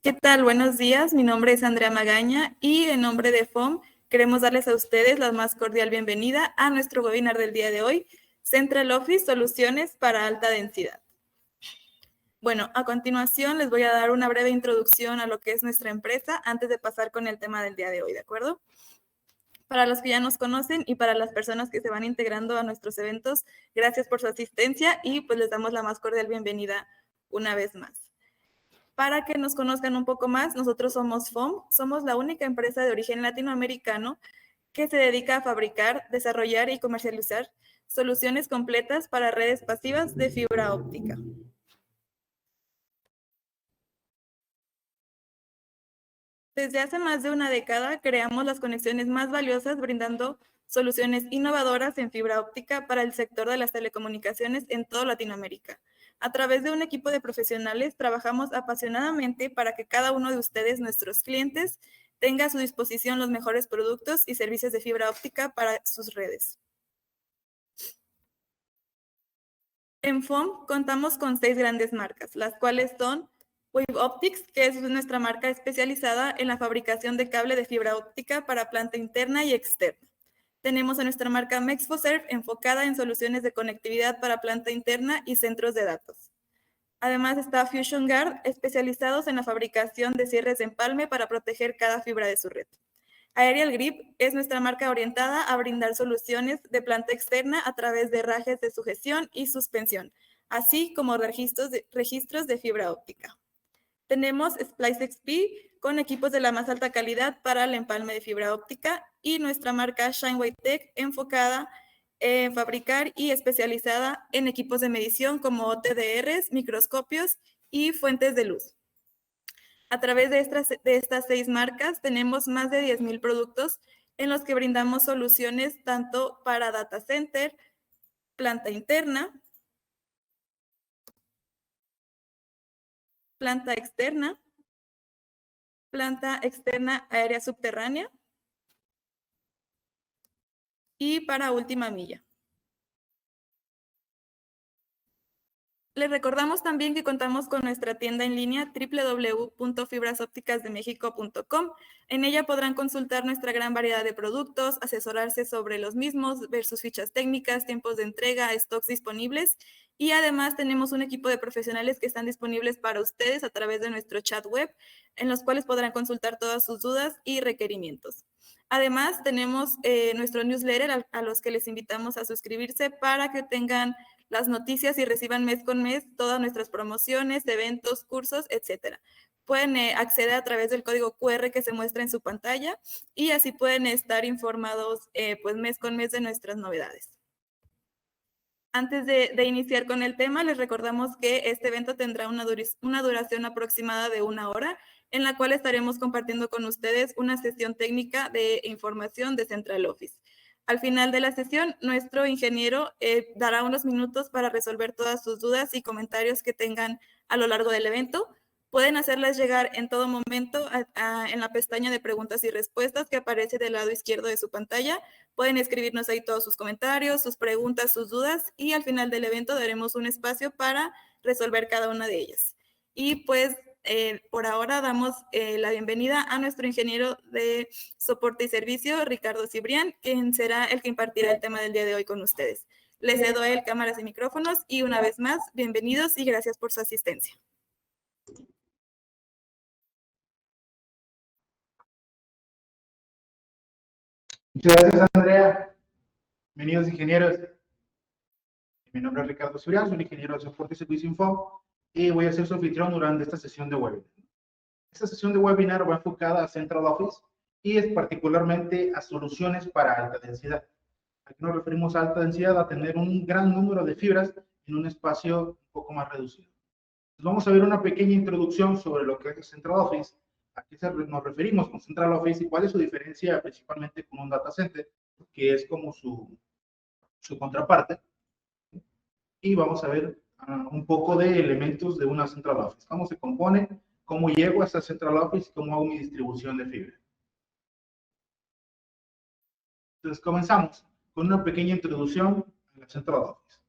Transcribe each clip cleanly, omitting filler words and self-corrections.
¿Qué tal? Buenos días, mi nombre es Andrea Magaña y en nombre de FOM queremos darles a ustedes la más cordial bienvenida a nuestro webinar del día de hoy, Central Office Soluciones para Alta Densidad. Bueno, a continuación les voy a dar una breve introducción a lo que es nuestra empresa antes de pasar con el tema del día de hoy, ¿de acuerdo? Para los que ya nos conocen y para las personas que se van integrando a nuestros eventos, gracias por su asistencia y pues les damos la más cordial bienvenida una vez más. Para que nos conozcan un poco más, nosotros somos FOM, somos la única empresa de origen latinoamericano que se dedica a fabricar, desarrollar y comercializar soluciones completas para redes pasivas de fibra óptica. Desde hace más de una década creamos las conexiones más valiosas brindando soluciones innovadoras en fibra óptica para el sector de las telecomunicaciones en toda Latinoamérica. A través de un equipo de profesionales trabajamos apasionadamente para que cada uno de ustedes, nuestros clientes, tenga a su disposición los mejores productos y servicios de fibra óptica para sus redes. En FOM contamos con 6 grandes marcas, las cuales son Wave Optics, que es nuestra marca especializada en la fabricación de cable de fibra óptica para planta interna y externa. Tenemos a nuestra marca Mexfoserv, enfocada en soluciones de conectividad para planta interna y centros de datos. Además está Fusion Guard, especializados en la fabricación de cierres de empalme para proteger cada fibra de su red. Aerial Grip es nuestra marca orientada a brindar soluciones de planta externa a través de rajes de sujeción y suspensión, así como registros de fibra óptica. Tenemos Splice XP con equipos de la más alta calidad para el empalme de fibra óptica y nuestra marca Shineway Tech enfocada en fabricar y especializada en equipos de medición como OTDRs, microscopios y fuentes de luz. A través de estas 6 marcas tenemos más de 10,000 productos en los que brindamos soluciones tanto para data center, planta interna, planta externa aérea subterránea y para última milla. Les recordamos también que contamos con nuestra tienda en línea www.fibrasopticasdemexico.com. En ella podrán consultar nuestra gran variedad de productos, asesorarse sobre los mismos, ver sus fichas técnicas, tiempos de entrega, stocks disponibles y además tenemos un equipo de profesionales que están disponibles para ustedes a través de nuestro chat web, en los cuales podrán consultar todas sus dudas y requerimientos. Además, tenemos nuestro newsletter a los que les invitamos a suscribirse para que tengan las noticias y reciban mes con mes todas nuestras promociones, eventos, cursos, etcétera. Pueden acceder a través del código QR que se muestra en su pantalla y así pueden estar informados pues mes con mes de nuestras novedades. Antes de iniciar con el tema, les recordamos que este evento tendrá una duración aproximada de 1 hora, en la cual estaremos compartiendo con ustedes una sesión técnica de información de Central Office. Al final de la sesión, nuestro ingeniero dará unos minutos para resolver todas sus dudas y comentarios que tengan a lo largo del evento. Pueden hacerlas llegar en todo momento en la pestaña de preguntas y respuestas que aparece del lado izquierdo de su pantalla. Pueden escribirnos ahí todos sus comentarios, sus preguntas, sus dudas y al final del evento daremos un espacio para resolver cada una de ellas. Y pues por ahora damos la bienvenida a nuestro ingeniero de soporte y servicio, Ricardo Cibrián, quien será el que impartirá el tema del día de hoy con ustedes. Les cedo a él cámaras y micrófonos y una vez más, bienvenidos y gracias por su asistencia. Muchas gracias, Andrea. Bienvenidos, ingenieros. Mi nombre es Ricardo Cibrián, soy ingeniero de soporte y servicio Info y voy a ser su anfitrión durante esta sesión de webinar. Esta sesión de webinar va enfocada a Central Office y es particularmente a soluciones para alta densidad. Aquí nos referimos a alta densidad, a tener un gran número de fibras en un espacio un poco más reducido. Entonces vamos a ver una pequeña introducción sobre lo que es Central Office, a qué nos referimos con Central Office y cuál es su diferencia principalmente con un data center, que es como su contraparte. Y vamos a ver un poco de elementos de una Central Office. Cómo se compone, cómo llego a esa Central Office y cómo hago mi distribución de fibra. Entonces comenzamos con una pequeña introducción a la Central Office.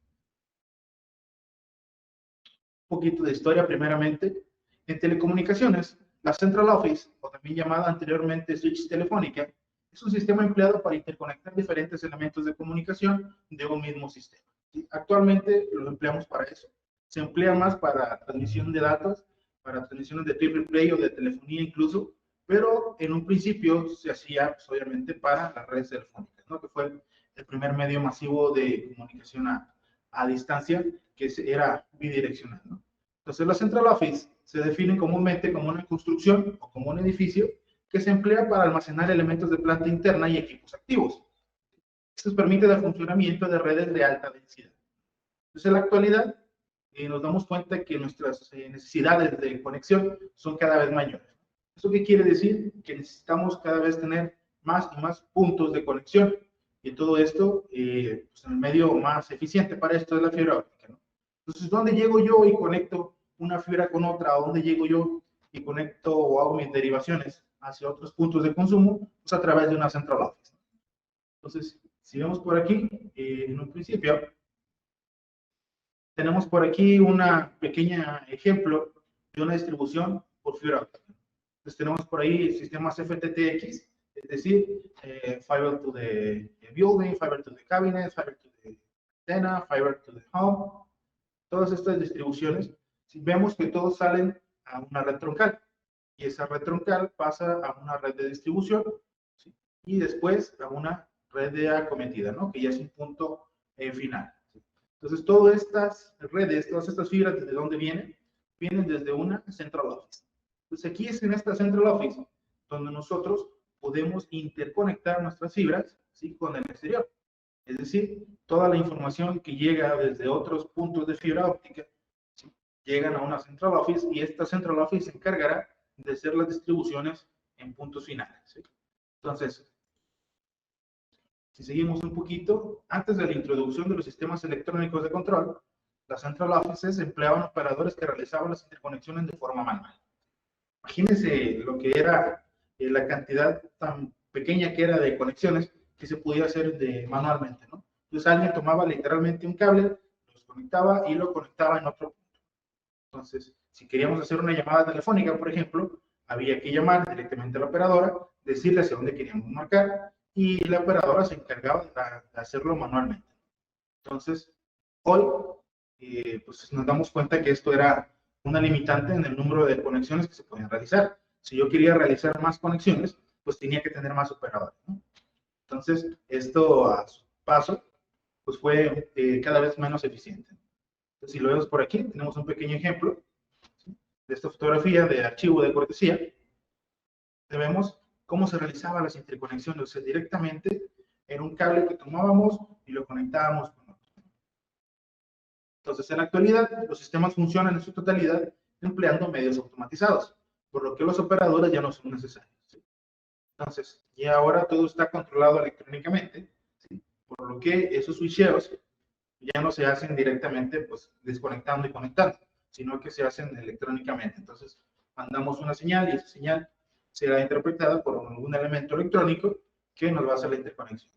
Un poquito de historia primeramente. En telecomunicaciones, La Central Office, o también llamada anteriormente switch telefónica, es un sistema empleado para interconectar diferentes elementos de comunicación de un mismo sistema. ¿Sí? Actualmente lo empleamos para eso. Se emplea más para transmisión de datos, para transmisiones de triple play o de telefonía incluso, pero en un principio se hacía, pues, obviamente, para las redes telefónicas, ¿no? Que fue el primer medio masivo de comunicación a distancia, que era bidireccional, ¿no? Entonces, la Central Office se define comúnmente como una construcción o como un edificio que se emplea para almacenar elementos de planta interna y equipos activos. Esto permite el funcionamiento de redes de alta densidad. Entonces, en la actualidad, nos damos cuenta que nuestras necesidades de conexión son cada vez mayores. ¿Eso qué quiere decir? Que necesitamos cada vez tener más y más puntos de conexión. Y todo esto, pues el medio más eficiente para esto es la fibra óptica, ¿no? Entonces, ¿dónde llego yo y conecto una fibra con otra? ¿A dónde llego yo y conecto o hago mis derivaciones hacia otros puntos de consumo? Pues a través de una Central Office. Entonces, si vemos por aquí, en un principio, tenemos por aquí una pequeña ejemplo de una distribución por fibra óptica. Entonces tenemos por ahí sistemas FTTX, es decir, Fiber to the Building, Fiber to the Cabinet, Fiber to the Antenna, Fiber to the Home. Todas estas distribuciones, si vemos que todos salen a una red troncal, y esa red troncal pasa a una red de distribución, ¿sí? Y después a una red de acometida, ¿no? Que ya es un punto final. ¿Sí? Entonces, todas estas redes, todas estas fibras, ¿de dónde vienen? Vienen desde una Central Office. Entonces, aquí es en esta Central Office donde nosotros podemos interconectar nuestras fibras, ¿sí? Con el exterior. Es decir, toda la información que llega desde otros puntos de fibra óptica, ¿sí? Llegan a una Central Office y esta Central Office se encargará de hacer las distribuciones en puntos finales, ¿sí? Entonces, si seguimos un poquito, antes de la introducción de los sistemas electrónicos de control, las Central Offices empleaban operadores que realizaban las interconexiones de forma manual. Imagínense lo que era la cantidad tan pequeña que era de conexiones que se podía hacer manualmente, ¿no? Entonces alguien tomaba literalmente un cable, lo desconectaba y lo conectaba en otro punto. Entonces, si queríamos hacer una llamada telefónica, por ejemplo, había que llamar directamente a la operadora, decirle hacia dónde queríamos marcar y la operadora se encargaba de hacerlo manualmente. Entonces, hoy, pues nos damos cuenta que esto era una limitante en el número de conexiones que se podían realizar. Si yo quería realizar más conexiones, pues tenía que tener más operadores, ¿no? Entonces, esto a su paso, pues fue cada vez menos eficiente. Entonces, si lo vemos por aquí, tenemos un pequeño ejemplo, ¿sí? De esta fotografía de archivo de cortesía. Vemos cómo se realizaban las interconexiones, o sea, directamente en un cable que tomábamos y lo conectábamos con otro. Entonces, en la actualidad, los sistemas funcionan en su totalidad empleando medios automatizados, por lo que los operadores ya no son necesarios, ¿sí? Entonces, y ahora todo está controlado electrónicamente, ¿sí? Por lo que esos switcheos ya no se hacen directamente, pues, desconectando y conectando, sino que se hacen electrónicamente. Entonces, mandamos una señal y esa señal será interpretada por algún elemento electrónico que nos va a hacer la interconexión.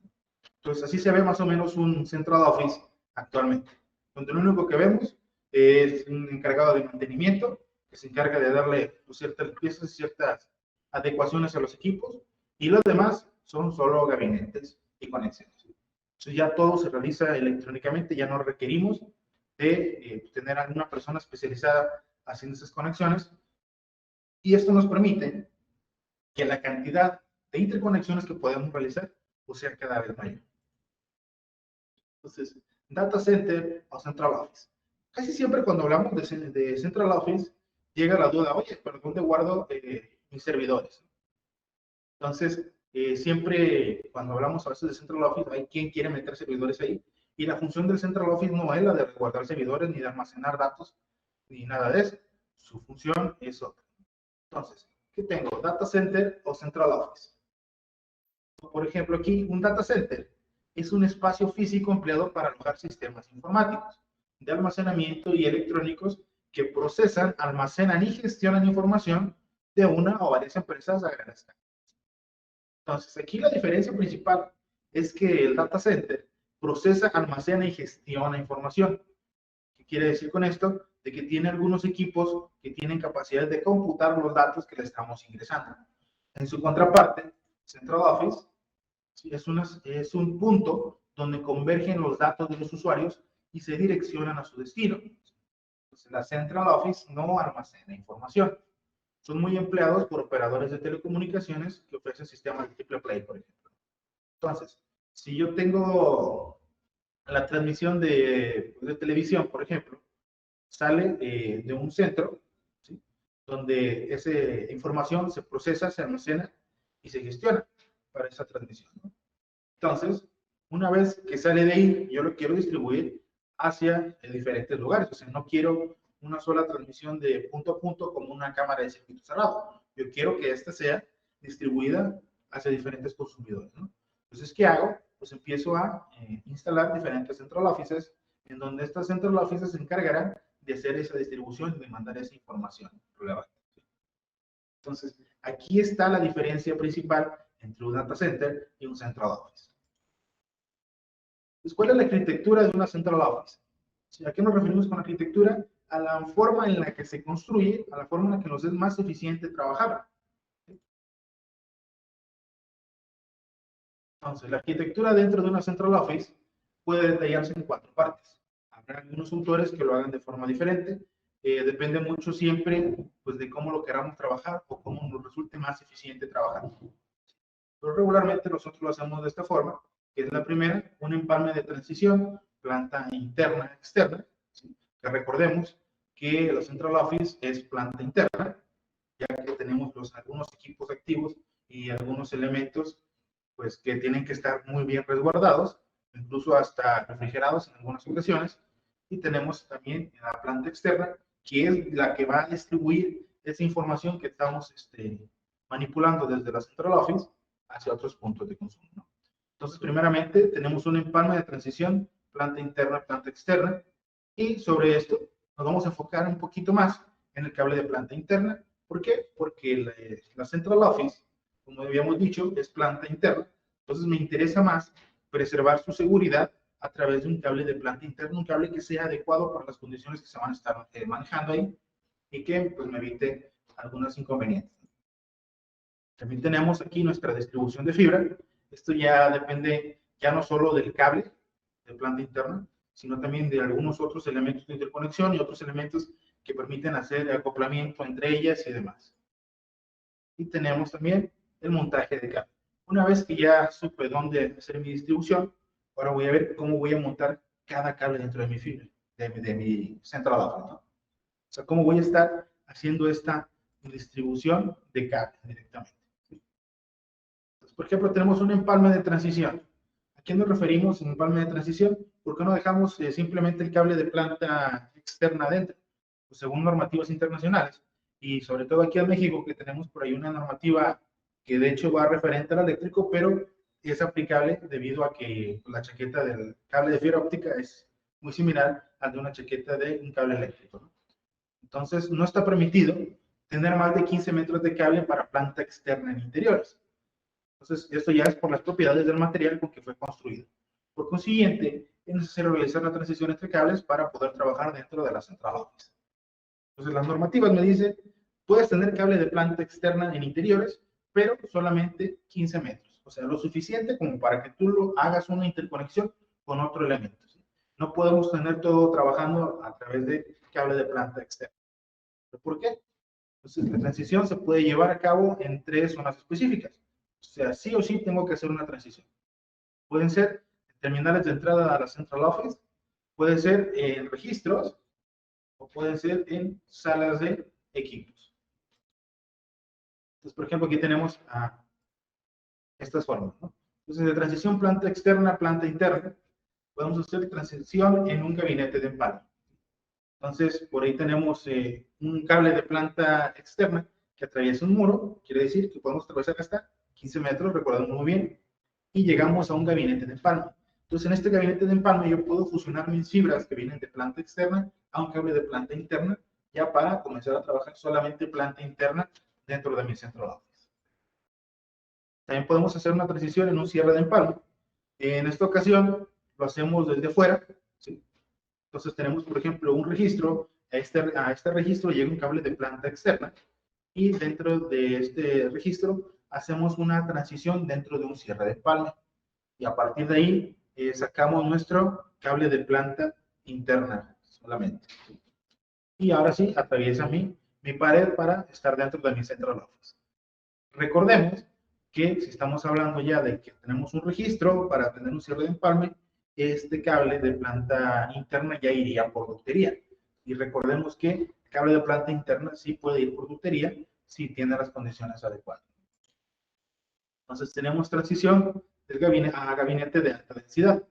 Entonces, así se ve más o menos un Central Office actualmente, donde lo único que vemos es un encargado de mantenimiento que se encarga de darle, pues, ciertas limpiezas, ciertas adecuaciones a los equipos, y los demás son solo gabinetes y conexiones. Entonces ya todo se realiza electrónicamente, ya no requerimos de tener a una persona especializada haciendo esas conexiones, y esto nos permite que la cantidad de interconexiones que podemos realizar pues sea cada vez mayor. Entonces, Data Center o Central Office. Casi siempre cuando hablamos de Central Office llega la duda, oye, ¿pero dónde guardo mis servidores? Entonces, siempre cuando hablamos a veces de Central Office, hay quien quiere meter servidores ahí, y la función del Central Office no es la de guardar servidores, ni de almacenar datos, ni nada de eso. Su función es otra. Entonces, ¿qué tengo? ¿Data Center o Central Office? Por ejemplo, aquí un Data Center es un espacio físico empleado para alojar sistemas informáticos, de almacenamiento y electrónicos que procesan, almacenan y gestionan información de una o varias empresas a gran escala. Entonces, aquí la diferencia principal es que el data center procesa, almacena y gestiona información. ¿Qué quiere decir con esto? de que tiene algunos equipos que tienen capacidad de computar los datos que le estamos ingresando. En su contraparte, Central Office es un punto donde convergen los datos de los usuarios y se direccionan a su destino. Entonces, la Central Office no almacena información. Son muy empleados por operadores de telecomunicaciones que ofrecen sistemas de triple play, por ejemplo. Entonces, si yo tengo la transmisión de televisión, por ejemplo, sale de un centro, ¿sí?, donde esa información se procesa, se almacena y se gestiona para esa transmisión, ¿no? Entonces, una vez que sale de ahí, yo lo quiero distribuir hacia diferentes lugares. O sea, no quiero una sola transmisión de punto a punto como una cámara de circuito cerrado. Yo quiero que esta sea distribuida hacia diferentes consumidores, ¿no? Entonces, ¿qué hago? Pues empiezo a instalar diferentes central offices, en donde estas central offices se encargarán de hacer esa distribución y de mandar esa información relevante. Entonces, aquí está la diferencia principal entre un data center y un central office. Pues, ¿cuál es la arquitectura de una central office? ¿A qué nos referimos con arquitectura? A la forma en la que se construye, a la forma en la que nos es más eficiente trabajar. Entonces, la arquitectura dentro de una central office puede detallarse en 4 partes. Habrá algunos autores que lo hagan de forma diferente. Depende mucho siempre, pues, de cómo lo queramos trabajar o cómo nos resulte más eficiente trabajar. Pero regularmente nosotros lo hacemos de esta forma, que es la primera, un empalme de transición, planta interna, externa, ¿sí? Que recordemos que la central office es planta interna, ya que tenemos algunos equipos activos y algunos elementos, pues, que tienen que estar muy bien resguardados, incluso hasta refrigerados en algunas ocasiones. Y tenemos también la planta externa, que es la que va a distribuir esa información que estamos manipulando desde la central office hacia otros puntos de consumo, ¿no? Entonces, primeramente, tenemos un empalme de transición, planta interna, planta externa, y sobre esto nos vamos a enfocar un poquito más en el cable de planta interna. ¿Por qué? Porque la central office, como habíamos dicho, es planta interna, entonces me interesa más preservar su seguridad a través de un cable de planta interna, un cable que sea adecuado para las condiciones que se van a estar manejando ahí y que, pues, me evite algunos inconvenientes. También tenemos aquí nuestra distribución de fibra. Esto ya depende ya no solo del cable de planta interna, sino también de algunos otros elementos de interconexión y otros elementos que permiten hacer acoplamiento entre ellas y demás. Y tenemos también el montaje de cable. Una vez que ya supe dónde hacer mi distribución, ahora voy a ver cómo voy a montar cada cable dentro de mi fibra, de mi central office, ¿no? O sea, cómo voy a estar haciendo esta distribución de cable directamente. Entonces, por ejemplo, tenemos un empalme de transición. ¿A qué nos referimos en empalme de transición? ¿Por qué no dejamos simplemente el cable de planta externa adentro? Pues, según normativas internacionales, y sobre todo aquí en México, que tenemos por ahí una normativa que de hecho va referente al eléctrico, pero es aplicable debido a que la chaqueta del cable de fibra óptica es muy similar al de una chaqueta de un cable eléctrico, ¿no? Entonces, no está permitido tener más de 15 metros de cable para planta externa en interiores. Entonces, esto ya es por las propiedades del material con que fue construido. Por consiguiente, es necesario realizar la transición entre cables para poder trabajar dentro de la central office. Entonces, las normativas me dicen, puedes tener cable de planta externa en interiores, pero solamente 15 metros. O sea, lo suficiente como para que tú hagas una interconexión con otro elemento, ¿sí? No podemos tener todo trabajando a través de cable de planta externa. ¿Por qué? Entonces, la transición se puede llevar a cabo en 3 zonas específicas. O sea, sí o sí tengo que hacer una transición. Pueden ser terminales de entrada a la central office, puede ser en registros, o pueden ser en salas de equipos. Entonces, por ejemplo, aquí tenemos estas formas, ¿no? Entonces, de transición planta externa, planta interna, podemos hacer transición en un gabinete de empalme. Entonces, por ahí tenemos un cable de planta externa que atraviesa un muro, quiere decir que podemos atravesar hasta 15 metros, recordamos muy bien, y llegamos a un gabinete de empalme. Entonces, en este gabinete de empalme yo puedo fusionar mis fibras que vienen de planta externa a un cable de planta interna, ya para comenzar a trabajar solamente planta interna dentro de mi centro de office. También podemos hacer una transición en un cierre de empalme. En esta ocasión lo hacemos desde fuera, ¿sí? Entonces tenemos, por ejemplo, un registro a este registro llega un cable de planta externa y dentro de este registro hacemos una transición dentro de un cierre de empalme. Y a partir de ahí sacamos nuestro cable de planta interna solamente. Y ahora sí, atraviesa mi pared para estar dentro de mi central office. Recordemos que si estamos hablando ya de que tenemos un registro para tener un cierre de empalme, este cable de planta interna ya iría por ductería. Y recordemos que el cable de planta interna sí puede ir por ductería si tiene las condiciones adecuadas. Entonces tenemos transición del gabinete a gabinete de alta densidad.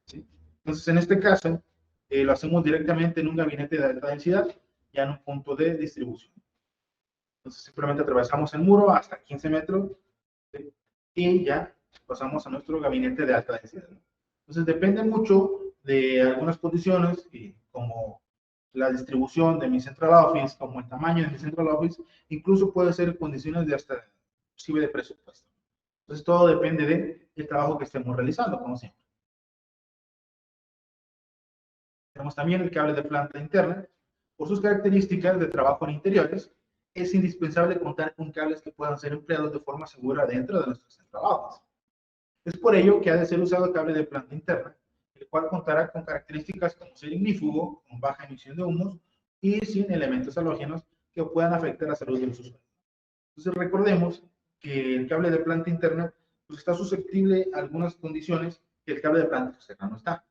¿Sí? Entonces en este caso lo hacemos directamente en un gabinete de alta densidad, ya en un punto de distribución. Entonces simplemente atravesamos el muro hasta 15 metros, ¿sí? Y ya pasamos a nuestro gabinete de alta densidad. Entonces depende mucho de algunas condiciones, como la distribución de mi central office, como el tamaño de mi central office, incluso puede ser condiciones de hasta inclusive de presupuesto. Entonces todo depende del trabajo que estemos realizando, como siempre. Tenemos también el cable de planta interna. Por sus características de trabajo en interiores, es indispensable contar con cables que puedan ser empleados de forma segura dentro de nuestros trabajos. Es por ello que ha de ser usado el cable de planta interna, el cual contará con características como ser ignífugo, con baja emisión de humos y sin elementos halógenos que puedan afectar la salud de los usuarios. Entonces recordemos que el cable de planta interna pues, está susceptible a algunas condiciones que el cable de planta externa no está.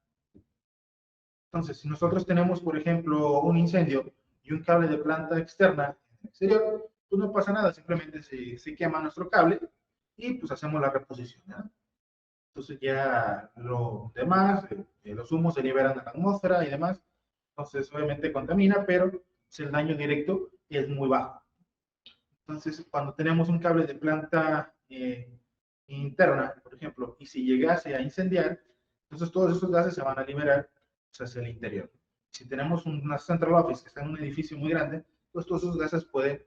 Entonces, si nosotros tenemos, por ejemplo, un incendio y un cable de planta externa en el exterior, pues no pasa nada, simplemente se quema nuestro cable y pues hacemos la reposición. ¿Ya? Entonces ya lo demás, los humos se liberan a la atmósfera y demás, entonces obviamente contamina, pero pues, el daño directo es muy bajo. Entonces, cuando tenemos un cable de planta interna, por ejemplo, y si llegase a incendiar, entonces todos esos gases se van a liberar hacia el interior. Si tenemos una central office que está en un edificio muy grande, pues todos esos gases pueden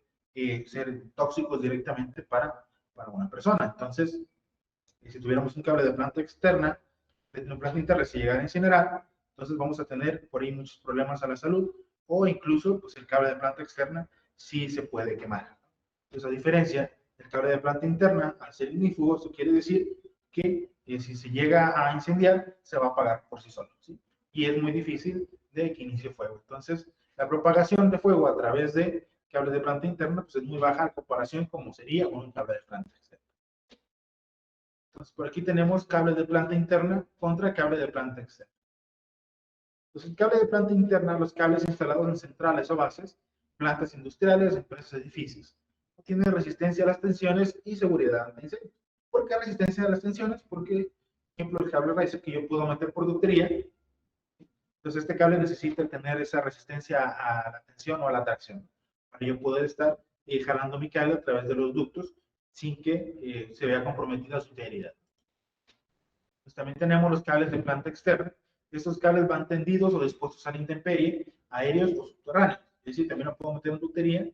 ser tóxicos directamente para una persona. Entonces, si tuviéramos un cable de planta externa, de planta interna, si llegara a incinerar, entonces vamos a tener por ahí muchos problemas a la salud, o incluso pues el cable de planta externa sí se puede quemar. Entonces, a diferencia del cable de planta interna, al ser ignífugo, eso quiere decir que si se llega a incendiar, se va a apagar por sí solo, ¿sí? Y es muy difícil de que inicie fuego. Entonces, la propagación de fuego a través de cables de planta interna pues, es muy baja en comparación como sería con un cable de planta externa. Entonces, por aquí tenemos cable de planta interna contra cable de planta externa. Entonces, el cable de planta interna, los cables instalados en centrales o bases, plantas industriales, empresas, edificios. Tiene resistencia a las tensiones y seguridad ante incendios. ¿Por qué resistencia a las tensiones? Porque, por ejemplo, el cable raíz que yo puedo meter por ductería, entonces este cable necesita tener esa resistencia a la tensión o a la tracción, para yo poder estar jalando mi cable a través de los ductos sin que se vea comprometida su integridad. Pues también tenemos los cables de planta externa. Estos cables van tendidos o dispuestos a la intemperie, aéreos o subterráneos. Es decir, también lo puedo meter en ductería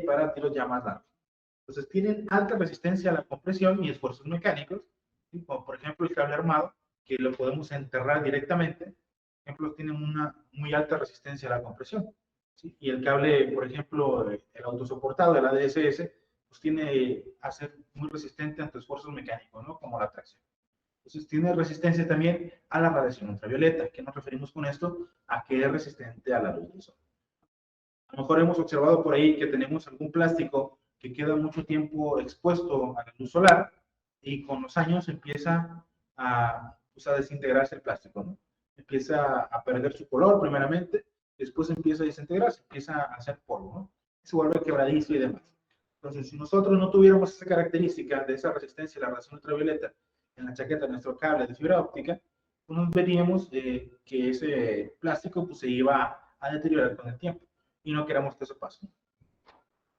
para tiros ya más largos. Entonces, tienen alta resistencia a la compresión y esfuerzos mecánicos, ¿sí? Como por ejemplo el cable armado, que lo podemos enterrar directamente. Por ejemplo, tienen una muy alta resistencia a la compresión. ¿Sí? Y el cable, por ejemplo, el autosoportado, el ADSS, pues tiene a ser muy resistente ante esfuerzos mecánicos, ¿no? Como la tracción. Entonces tiene resistencia también a la radiación ultravioleta. ¿Qué nos referimos con esto? A que es resistente a la luz del sol. A lo mejor hemos observado por ahí que tenemos algún plástico que queda mucho tiempo expuesto a la luz solar y con los años empieza pues a desintegrarse el plástico, ¿no? Empieza a perder su color primeramente, después empieza a desintegrarse, empieza a hacer polvo, ¿no? Se vuelve quebradizo y demás. Entonces, si nosotros no tuviéramos esa característica de esa resistencia a la radiación ultravioleta en la chaqueta de nuestro cable de fibra óptica, pues veríamos que ese plástico pues, se iba a deteriorar con el tiempo y no queramos que eso pase.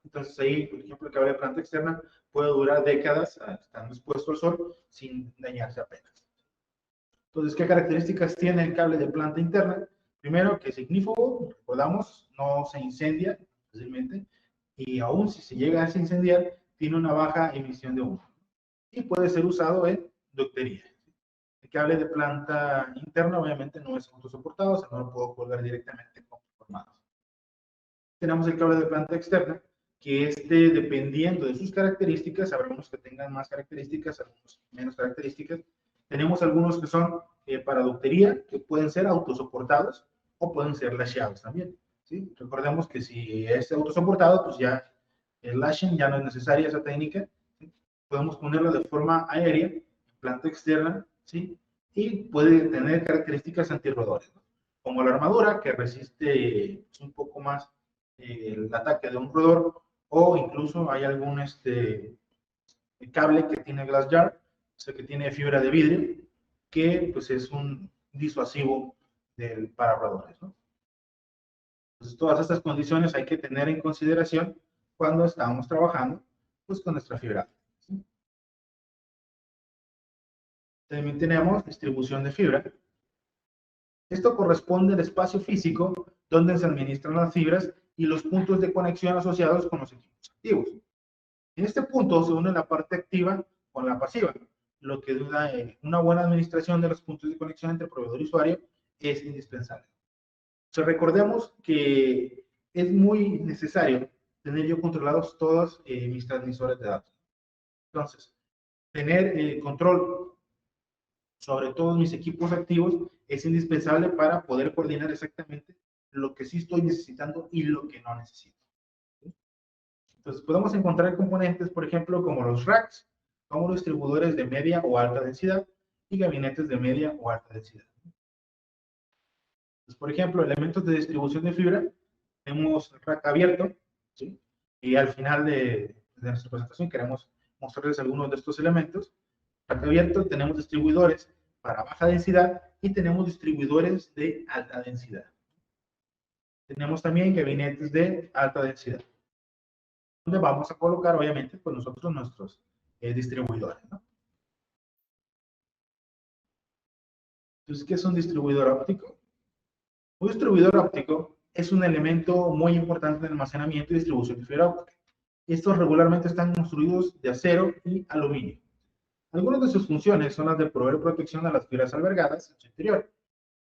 Entonces ahí, por ejemplo, el cable de planta externa puede durar décadas estando expuesto al sol sin dañarse apenas. Entonces, ¿qué características tiene el cable de planta interna? Primero, que es ignífugo, recordamos, no se incendia fácilmente y aún si se llega a incendiar, tiene una baja emisión de humo y puede ser usado en ductería. El cable de planta interna obviamente no es autosoportado, o sea, no lo puedo colgar directamente con formados. Tenemos el cable de planta externa, que dependiendo de sus características, habrá unos que tengan más características, algunos menos características. Tenemos algunos que son para ductería, que pueden ser autosoportados o pueden ser lasheados también, ¿sí? Recordemos que si es autosoportado, pues ya el lashing ya no es necesaria esa técnica, ¿sí? Podemos ponerlo de forma aérea, en planta externa, ¿sí? Y puede tener características antirroedores, ¿no? Como la armadura, que resiste un poco más el ataque de un roedor, o incluso hay algún cable que tiene glass jar, o sea, que tiene fibra de vidrio, que pues es un disuasivo para roedores, ¿no? Entonces, todas estas condiciones hay que tener en consideración cuando estamos trabajando pues, con nuestra fibra. ¿Sí? También tenemos distribución de fibra. Esto corresponde al espacio físico donde se administran las fibras y los puntos de conexión asociados con los equipos activos. En este punto se une la parte activa con la pasiva, lo que da una buena administración de los puntos de conexión entre proveedor y usuario es indispensable. Recordemos que es muy necesario tener yo controlados todos mis transmisores de datos. Entonces, tener control sobre todos mis equipos activos es indispensable para poder coordinar exactamente lo que sí estoy necesitando y lo que no necesito. Entonces, podemos encontrar componentes, por ejemplo, como los racks, como los distribuidores de media o alta densidad y gabinetes de media o alta densidad. Entonces, por ejemplo, elementos de distribución de fibra, tenemos rack abierto, ¿sí? Y al final de nuestra presentación queremos mostrarles algunos de estos elementos. Rack abierto, tenemos distribuidores para baja densidad y tenemos distribuidores de alta densidad. Tenemos también gabinetes de alta densidad, donde vamos a colocar, obviamente, pues nosotros nuestros distribuidores, ¿no? Entonces, ¿qué es un distribuidor óptico? Un distribuidor óptico es un elemento muy importante en almacenamiento y distribución de fibra óptica. Estos regularmente están construidos de acero y aluminio. Algunas de sus funciones son las de proveer protección a las fibras albergadas en su interior.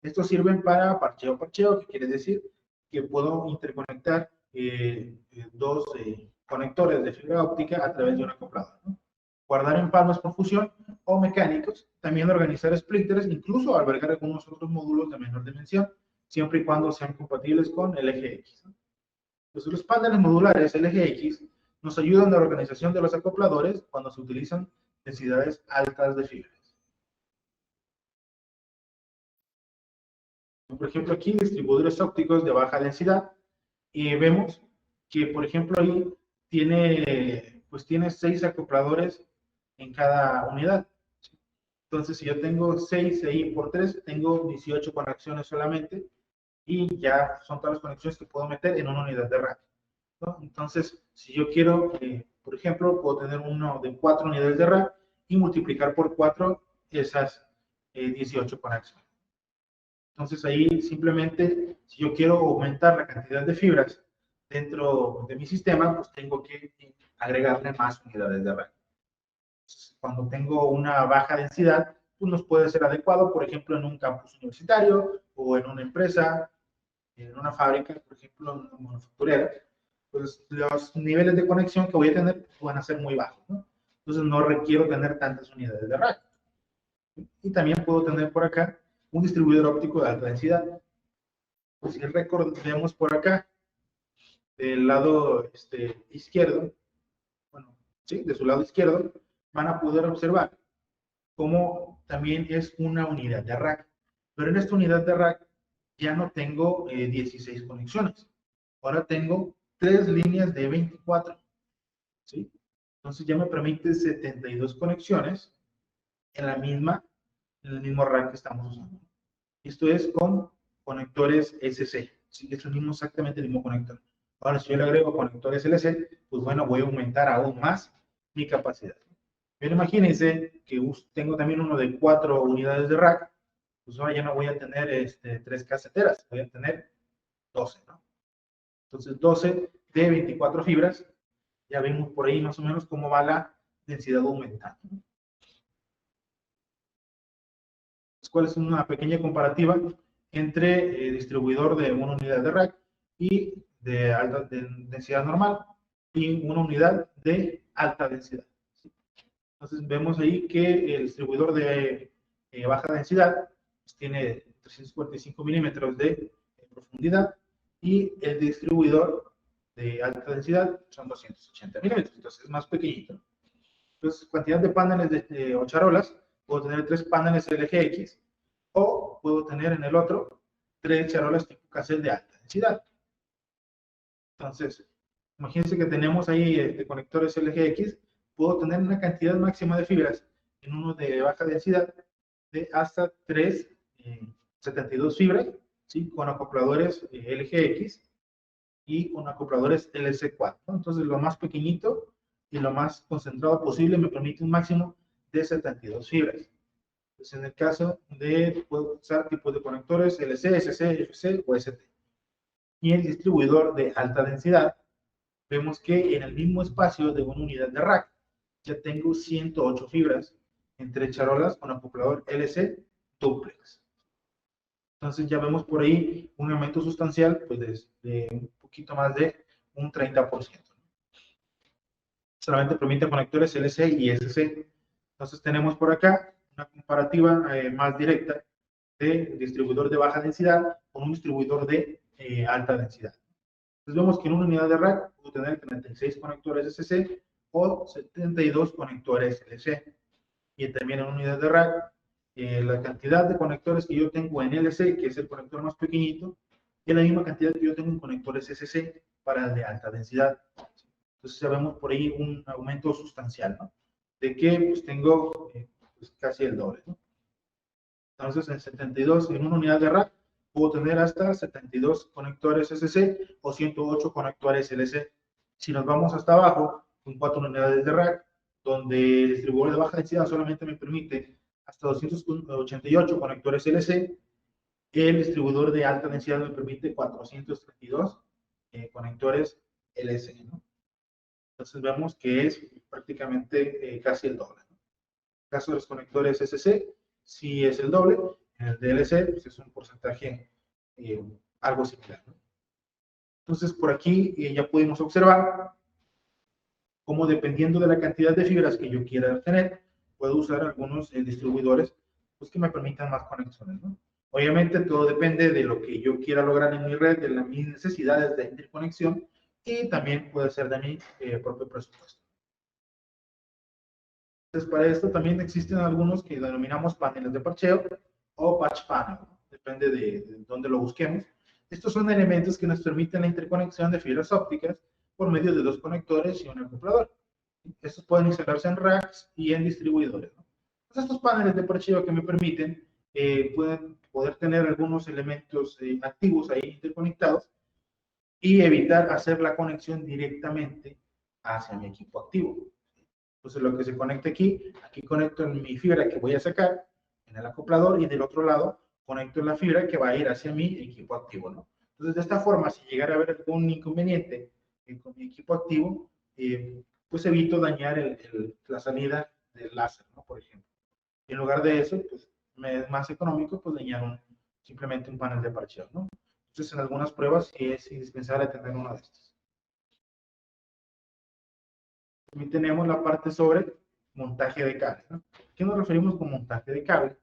Estos sirven para parcheo, que quiere decir que puedo interconectar dos conectores de fibra óptica a través de un acoplador, ¿no? Guardar empalmes por fusión o mecánicos, también organizar splitters, incluso albergar algunos otros módulos de menor dimensión, siempre y cuando sean compatibles con el eje X, ¿no? Entonces, los paneles modulares, el eje X, nos ayudan en la organización de los acopladores cuando se utilizan densidades altas de fibras. Por ejemplo, aquí distribuidores ópticos de baja densidad, y vemos que, por ejemplo, ahí tiene 6 acopladores en cada unidad. Entonces, si yo tengo 6 ahí por 3, tengo 18 conexiones solamente, y ya son todas las conexiones que puedo meter en una unidad de rack, ¿no? Entonces, si yo quiero, por ejemplo, puedo tener uno de 4 unidades de rack y multiplicar por 4 esas 18 conexiones. Entonces, ahí simplemente, si yo quiero aumentar la cantidad de fibras dentro de mi sistema, pues tengo que agregarle más unidades de rack. Cuando tengo una baja densidad, pues nos puede ser adecuado, por ejemplo, en un campus universitario o en una empresa, en una fábrica, por ejemplo, en una manufacturera, pues los niveles de conexión que voy a tener van a ser muy bajos, ¿no? Entonces no requiero tener tantas unidades de rack. Y también puedo tener por acá un distribuidor óptico de alta densidad. Pues si recordemos por acá, del lado izquierdo, bueno, sí, de su lado izquierdo, van a poder observar cómo también es una unidad de rack. Pero en esta unidad de rack ya no tengo 16 conexiones. Ahora tengo 3 líneas de 24. ¿Sí? Entonces ya me permite 72 conexiones en el mismo rack que estamos usando. Esto es con conectores SC. ¿Sí? Es exactamente el mismo conector. Ahora, si yo le agrego conectores LC, pues bueno, voy a aumentar aún más mi capacidad. Pero imagínense que tengo también uno de 4 unidades de rack, pues ahora ya no voy a tener 3 caseteras, voy a tener 12, ¿no? Entonces, 12 de 24 fibras, ya vemos por ahí más o menos cómo va la densidad aumentando. ¿Cuál es una pequeña comparativa entre distribuidor de una unidad de rack y de alta densidad normal y una unidad de alta densidad. Entonces vemos ahí que el distribuidor de baja densidad pues, tiene 345 milímetros de profundidad y el distribuidor de alta densidad son 280 milímetros, entonces es más pequeñito. Entonces, cantidad de paneles o charolas, puedo tener 3 paneles LGX o puedo tener en el otro 3 charolas tipo cassette de alta densidad. Entonces, imagínense que tenemos ahí de conectores LGX, puedo tener una cantidad máxima de fibras en uno de baja densidad de hasta 72 fibras, ¿sí? Con acopladores LGX y con acopladores LC4, ¿no? Entonces, lo más pequeñito y lo más concentrado posible me permite un máximo de 72 fibras. Entonces, en el caso de, puedo usar tipos de conectores LC, SC, FC o ST. Y el distribuidor de alta densidad, vemos que en el mismo espacio de una unidad de rack ya tengo 108 fibras entre charolas con acoplador LC duplex. Entonces ya vemos por ahí un aumento sustancial pues de un poquito más de un 30%. Solamente permite conectores LC y SC. Entonces tenemos por acá una comparativa más directa de distribuidor de baja densidad con un distribuidor de alta densidad. Entonces vemos que en una unidad de rack puedo tener 36 conectores SC o 72 conectores LC. Y también en una unidad de rack, la cantidad de conectores que yo tengo en LC, que es el conector más pequeñito, es la misma cantidad que yo tengo en conectores SC para el de alta densidad. Entonces ya vemos por ahí un aumento sustancial, ¿no? De que pues tengo pues, casi el doble, ¿no? Entonces en 72, en una unidad de rack, puedo tener hasta 72 conectores SC o 108 conectores LC. Si nos vamos hasta abajo, con 4 unidades de rack, donde el distribuidor de baja densidad solamente me permite hasta 288 conectores LC, el distribuidor de alta densidad me permite 432 conectores LC, ¿no? Entonces vemos que es prácticamente casi el doble, ¿no? En el caso de los conectores SC, sí es el doble. En el DLC, pues es un porcentaje algo similar, ¿no? Entonces, por aquí ya pudimos observar cómo dependiendo de la cantidad de fibras que yo quiera tener, puedo usar algunos distribuidores pues, que me permitan más conexiones, ¿no? Obviamente, todo depende de lo que yo quiera lograr en mi red, de mis necesidades de interconexión y también puede ser de mi propio presupuesto. Entonces, para esto también existen algunos que denominamos paneles de parcheo o patch panel, ¿no? Depende de dónde lo busquemos. Estos son elementos que nos permiten la interconexión de fibras ópticas por medio de 2 conectores y un acoplador. Estos pueden instalarse en racks y en distribuidores, ¿no? Entonces, estos paneles de parcheo que me permiten pueden poder tener algunos elementos activos ahí interconectados y evitar hacer la conexión directamente hacia mi equipo activo. Entonces, lo que se conecta aquí conecto en mi fibra que voy a sacar en el acoplador y del otro lado conecto la fibra que va a ir hacia mi equipo activo, ¿no? Entonces, de esta forma, si llegara a haber algún inconveniente con mi equipo activo, pues evito dañar la salida del láser, ¿no? Por ejemplo. Y en lugar de eso, pues me es más económico pues dañar simplemente un panel de parcheo, ¿no? Entonces, en algunas pruebas sí es indispensable tener uno de estos. También tenemos la parte sobre montaje de cable, ¿no? ¿Qué nos referimos con montaje de cable?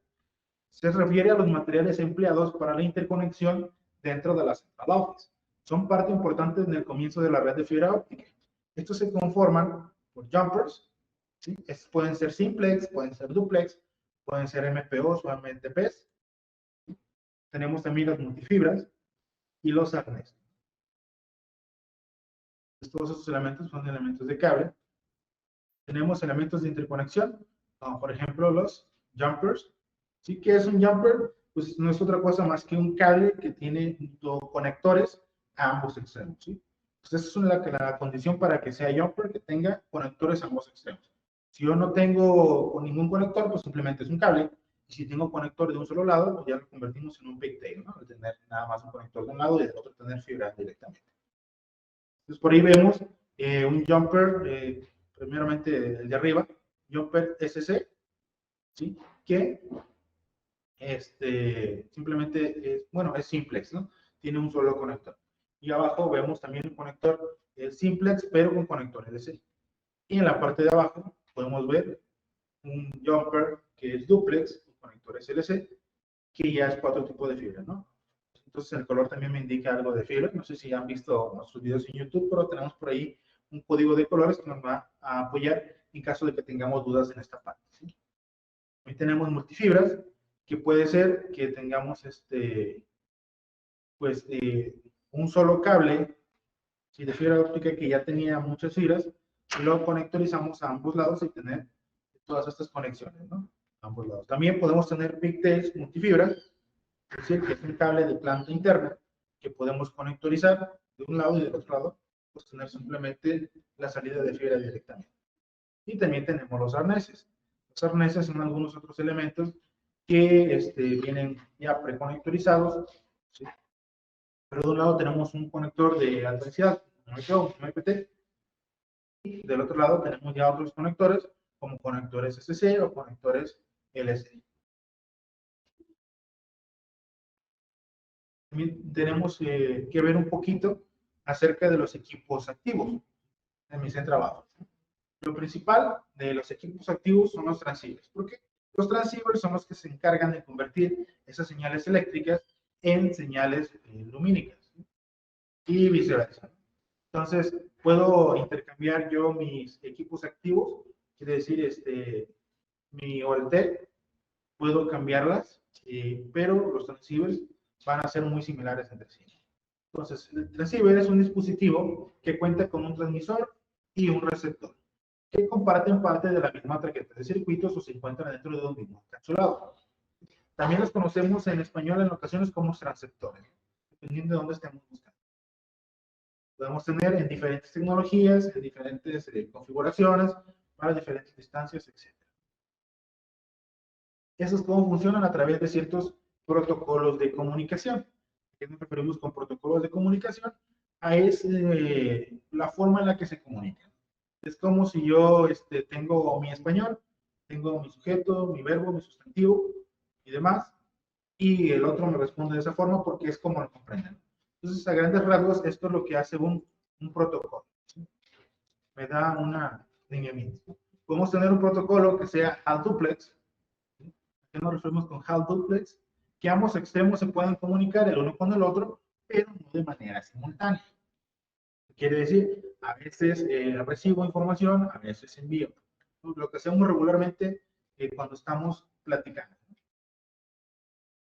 Se refiere a los materiales empleados para la interconexión dentro de la central office. Son parte importante en el comienzo de la red de fibra óptica. Estos se conforman por jumpers, ¿sí? Estos pueden ser simplex, pueden ser duplex, pueden ser MPOs o MTPs. Tenemos también las multifibras y los arneses. Todos estos elementos son elementos de cable. Tenemos elementos de interconexión, como por ejemplo los jumpers. ¿Sí? ¿Qué es un jumper? Pues no es otra cosa más que un cable que tiene conectores a ambos extremos. ¿Sí? Pues esa es la condición para que sea jumper, que tenga conectores a ambos extremos. Si yo no tengo ningún conector, pues simplemente es un cable. Y si tengo conector de un solo lado, pues ya lo convertimos en un pigtail, ¿no? Al tener nada más un conector de un lado y del otro tener fibra directamente. Entonces por ahí vemos un jumper, primeramente el de arriba, jumper SC, ¿sí? Que simplemente es, bueno, es simplex, ¿no? Tiene un solo conector. Y abajo vemos también un conector simplex, pero con conector LC. Y en la parte de abajo podemos ver un jumper que es duplex, con conector SLC, que ya es 4 tipos de fibra, ¿no? Entonces el color también me indica algo de fibra. No sé si han visto nuestros videos en YouTube, pero tenemos por ahí un código de colores que nos va a apoyar en caso de que tengamos dudas en esta parte, ¿sí? También tenemos multifibras, que puede ser que tengamos pues, un solo cable, si de fibra óptica que ya tenía muchas fibras, y lo conectorizamos a ambos lados y tener todas estas conexiones, ¿no? A ambos lados. También podemos tener pigtails multifibras, es decir, que es un cable de planta interna que podemos conectorizar de un lado y del otro lado, pues tener simplemente la salida de fibra directamente. Y también tenemos los arneses. Los arneses son algunos otros elementos que vienen ya preconectorizados, ¿sí? Pero de un lado tenemos un conector de alta densidad, un MPT, y del otro lado tenemos ya otros conectores, como conectores SC o conectores LC. También tenemos que ver un poquito acerca de los equipos activos en mi centro de trabajo. Lo principal de los equipos activos son los transceivers. ¿Por qué? Los transceivers son los que se encargan de convertir esas señales eléctricas en señales lumínicas, ¿sí? Y viceversa. Entonces, puedo intercambiar yo mis equipos activos, quiere decir, mi OLT, puedo cambiarlas, pero los transceivers van a ser muy similares entre sí. Entonces, el transceiver es un dispositivo que cuenta con un transmisor y un receptor, que comparten parte de la misma tarjeta de circuitos o se encuentran dentro de un mismo encapsulado. También los conocemos en español en ocasiones como transceptores, dependiendo de dónde estemos buscando. Podemos tener en diferentes tecnologías, en diferentes configuraciones, para diferentes distancias, etc. Esos cómo funcionan a través de ciertos protocolos de comunicación. ¿Qué nos referimos con protocolos de comunicación? Es la forma en la que se comunican. Es como si yo tengo mi español, tengo mi sujeto, mi verbo, mi sustantivo y demás, y el otro me responde de esa forma porque es como lo comprenden. Entonces, a grandes rasgos, esto es lo que hace un protocolo, ¿sí? Me da una lineamiento. Podemos tener un protocolo que sea HAL duplex. ¿A qué nos referimos con HAL duplex? Que ambos extremos se puedan comunicar el uno con el otro, pero no de manera simultánea. Quiere decir, a veces recibo información, a veces envío. Lo que hacemos regularmente cuando estamos platicando.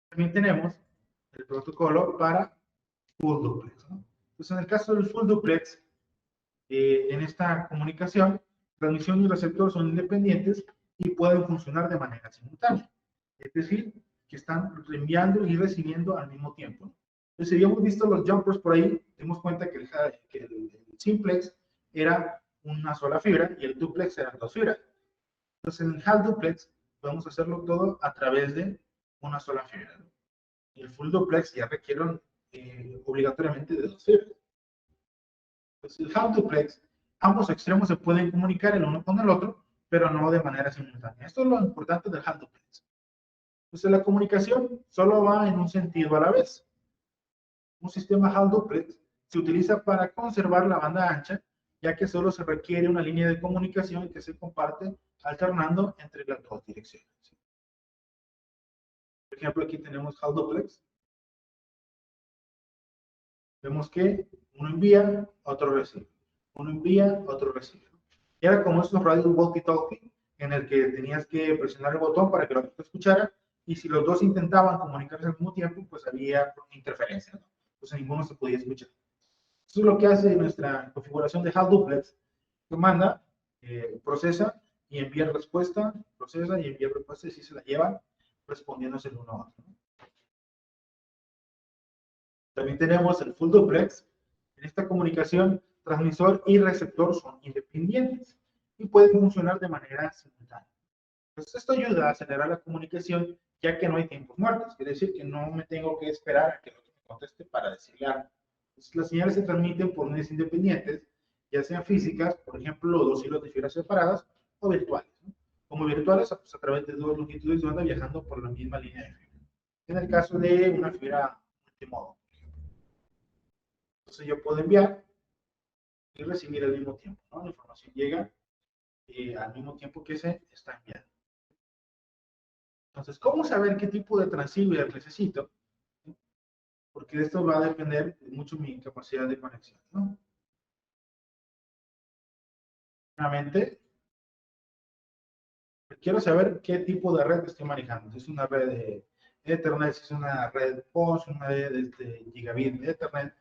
También tenemos el protocolo para full duplex, ¿no? Entonces, en el caso del full duplex, en esta comunicación, transmisión y receptor son independientes y pueden funcionar de manera simultánea. Es decir, que están enviando y recibiendo al mismo tiempo, ¿no? Entonces, si habíamos visto los jumpers por ahí, dimos cuenta que el simplex era una sola fibra y el duplex eran dos fibras. Entonces, en el HAL duplex podemos hacerlo todo a través de una sola fibra, ¿no? Y el full duplex ya requieren obligatoriamente de dos fibras. Entonces, el HAL duplex, ambos extremos se pueden comunicar el uno con el otro, pero no de manera simultánea. Esto es lo importante del HAL duplex. Entonces, la comunicación solo va en un sentido a la vez. Un sistema HAL duplex se utiliza para conservar la banda ancha, ya que solo se requiere una línea de comunicación que se comparte alternando entre las dos direcciones. Por ejemplo, aquí tenemos HAL duplex. Vemos que uno envía, otro recibe. Uno envía, otro recibe. Y era como estos radios walkie-talkie, en el que tenías que presionar el botón para que el otro te escuchara, y si los dos intentaban comunicarse al mismo tiempo, pues había interferencia, ¿no? Entonces ninguno se podía escuchar. Eso es lo que hace nuestra configuración de HAL duplex, que manda, procesa y envía respuesta, procesa y envía respuesta, y si se la llevan respondiéndose el uno a otro, ¿no? También tenemos el full duplex. En esta comunicación, transmisor y receptor son independientes y pueden funcionar de manera simultánea. Entonces, esto ayuda a acelerar la comunicación, ya que no hay tiempos muertos. Quiere decir que no me tengo que esperar a que el otro me conteste para decirle algo. Entonces, las señales se transmiten por medios independientes, ya sean físicas, por ejemplo, dos hilos de fibras separadas, o virtuales, ¿no? Como virtuales, pues, a través de dos longitudes de onda viajando por la misma línea de fibra. En el caso de una fibra multimodo. Entonces yo puedo enviar y recibir al mismo tiempo, ¿no? La información llega al mismo tiempo que se está enviando. Entonces, ¿cómo saber qué tipo de transceiver necesito? Porque de esto va a depender mucho mi capacidad de conexión, ¿no? Nuevamente, quiero saber qué tipo de red estoy manejando. Si es una red de Ethernet, si es una red POS, una red de gigabit de Ethernet,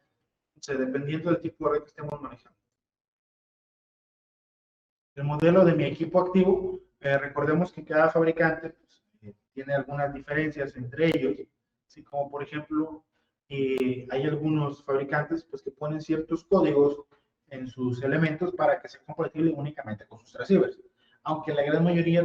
o sea, dependiendo del tipo de red que estemos manejando. El modelo de mi equipo activo, recordemos que cada fabricante pues, tiene algunas diferencias entre ellos, así como por ejemplo, hay algunos fabricantes pues, que ponen ciertos códigos en sus elementos para que sea compatible únicamente con sus transceivers, aunque la gran mayoría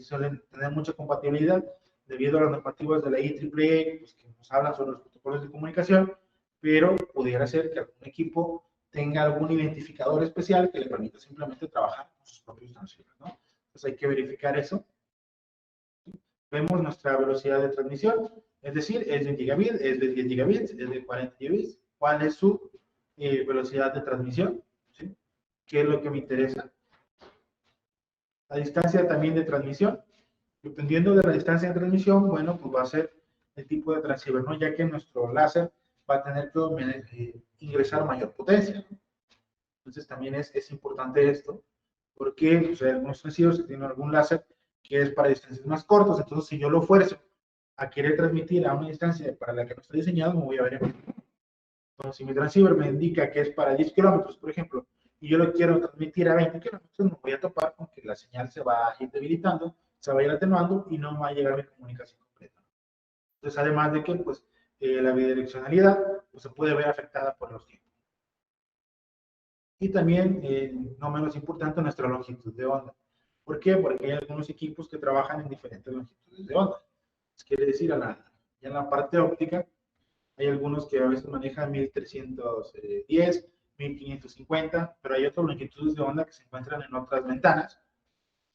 suelen tener mucha compatibilidad debido a las normativas de la IEEE pues, que nos hablan sobre los protocolos de comunicación, pero pudiera ser que algún equipo tenga algún identificador especial que le permita simplemente trabajar con sus propios transceivers, ¿no? Entonces hay que verificar eso. Vemos nuestra velocidad de transmisión, es decir, es de gigabit, es de 10 gigabits, es de 40 gigabits. ¿Cuál es su velocidad de transmisión? ¿Sí? ¿Qué es lo que me interesa? La distancia también de transmisión. Dependiendo de la distancia de transmisión, bueno, pues va a ser el tipo de transceiver, ¿no? Ya que nuestro láser va a tener que ingresar mayor potencia, ¿no? Entonces también es importante esto, porque pues, hay algunos transceivers que tienen algún láser que es para distancias más cortas, entonces si yo lo fuerzo a querer transmitir a una distancia para la que no está diseñado, me voy a ver en... Entonces, si mi transceiver me indica que es para 10 kilómetros, por ejemplo, y yo lo quiero transmitir a 20 kilómetros, me voy a topar con que la señal se va a ir debilitando, se va a ir atenuando y no va a llegar a mi comunicación completa. Entonces, además de que pues, la bidireccionalidad pues, se puede ver afectada por los tiempos. Y también, no menos importante, nuestra longitud de onda. ¿Por qué? Porque hay algunos equipos que trabajan en diferentes longitudes de onda. Quiere decir, ya en la parte óptica, hay algunos que a veces manejan 1310, 1550, pero hay otras longitudes de onda que se encuentran en otras ventanas,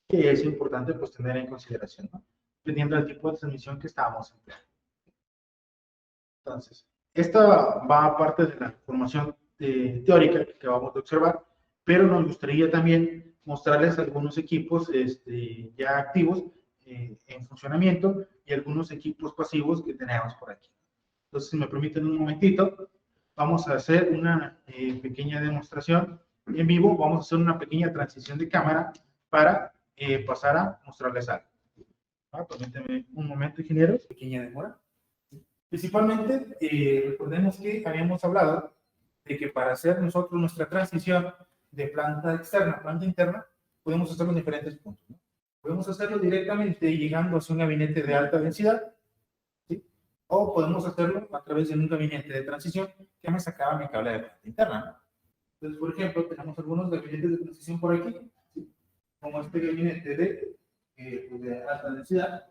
que es importante pues, tener en consideración, ¿no? Dependiendo del tipo de transmisión que estábamos empleando. Entonces, esta va aparte de la información teórica que acabamos de observar, pero nos gustaría también mostrarles algunos equipos ya activos en funcionamiento y algunos equipos pasivos que tenemos por aquí. Entonces, si me permiten un momentito, vamos a hacer una pequeña demostración en vivo. Vamos a hacer una pequeña transición de cámara para pasar a mostrarles algo. Permítanme un momento, ingenieros. Pequeña demora. Principalmente, recordemos que habíamos hablado de que para hacer nosotros nuestra transición de planta externa a planta interna, podemos hacerlo en diferentes puntos, ¿no? Podemos hacerlo directamente llegando hacia un gabinete de alta densidad, ¿sí? O podemos hacerlo a través de un gabinete de transición que me sacaba mi cable de planta interna, ¿no? Entonces, por ejemplo, tenemos algunos gabinetes de transición por aquí, ¿sí? Como este gabinete de alta densidad.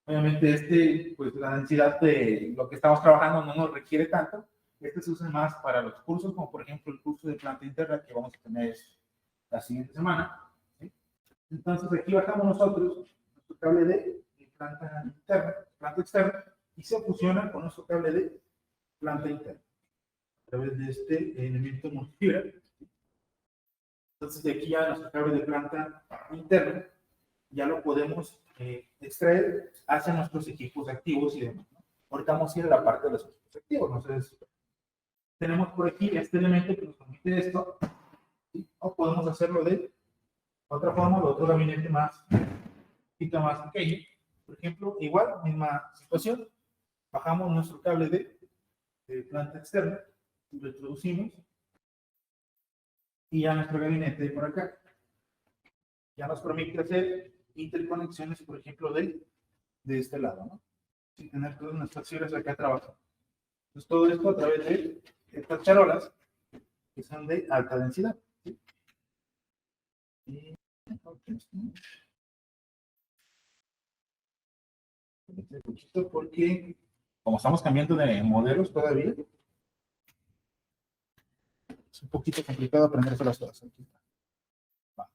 Obviamente pues la densidad de lo que estamos trabajando no nos requiere tanto. Este se usa más para los cursos, como por ejemplo el curso de planta interna que vamos a tener la siguiente semana, ¿sí? Entonces aquí bajamos nosotros nuestro cable de planta interna, planta externa, y se fusiona con nuestro cable de planta interna a través de este elemento multifibra. Entonces de aquí ya nuestro cable de planta interna ya lo podemos extraer hacia nuestros equipos activos y demás, ¿no? Ahorita vamos a ir a la parte de los equipos activos. Entonces, tenemos por aquí este elemento que nos permite esto, ¿sí? O podemos hacerlo de otra forma, de otro gabinete un poquito más pequeño. Por ejemplo, igual, misma situación, bajamos nuestro cable de planta externa, lo introducimos y ya nuestro gabinete por acá ya nos permite hacer interconexiones, por ejemplo, de este lado, ¿no? Sin tener todas nuestras fibras acá trabajando. Entonces, todo esto a través de estas charolas que son de alta densidad, ¿sí? Y, un poquito porque, como estamos cambiando de modelos todavía, es un poquito complicado aprendérselas todas. Aquí va.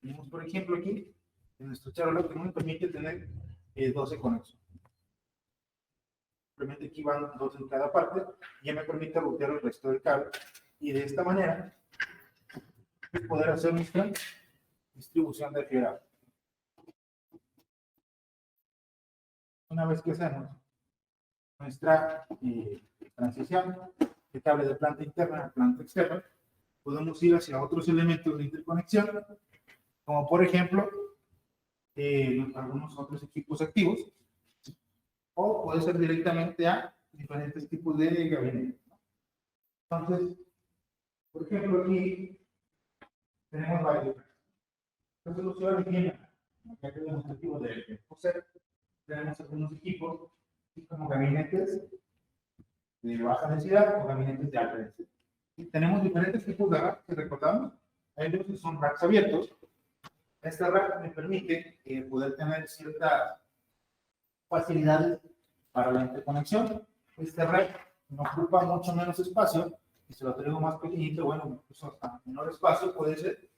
Tenemos, por ejemplo, aquí, en nuestro charola que nos permite tener 12 conexiones. Simplemente aquí van dos en cada parte y ya me permite rutear el resto del cable. Y de esta manera, poder hacer nuestra distribución de fibra. Una vez que hacemos nuestra transición de cable de planta interna a planta externa, podemos ir hacia otros elementos de interconexión, como por ejemplo algunos otros equipos activos, o puede ser directamente a diferentes tipos de gabinete. Entonces, por ejemplo, aquí tenemos varios. Entonces, los ciudadanos tienen, ya que tenemos equipos de poseer, tenemos algunos equipos como gabinetes de baja densidad o gabinetes de alta densidad. Y tenemos diferentes tipos de racks que recordamos. Hay unos que son racks abiertos. Este rack me permite poder tener ciertas facilidades para la interconexión. Este rack no ocupa mucho menos espacio y se lo traigo más pequeñito, bueno, incluso hasta menor espacio puede ser.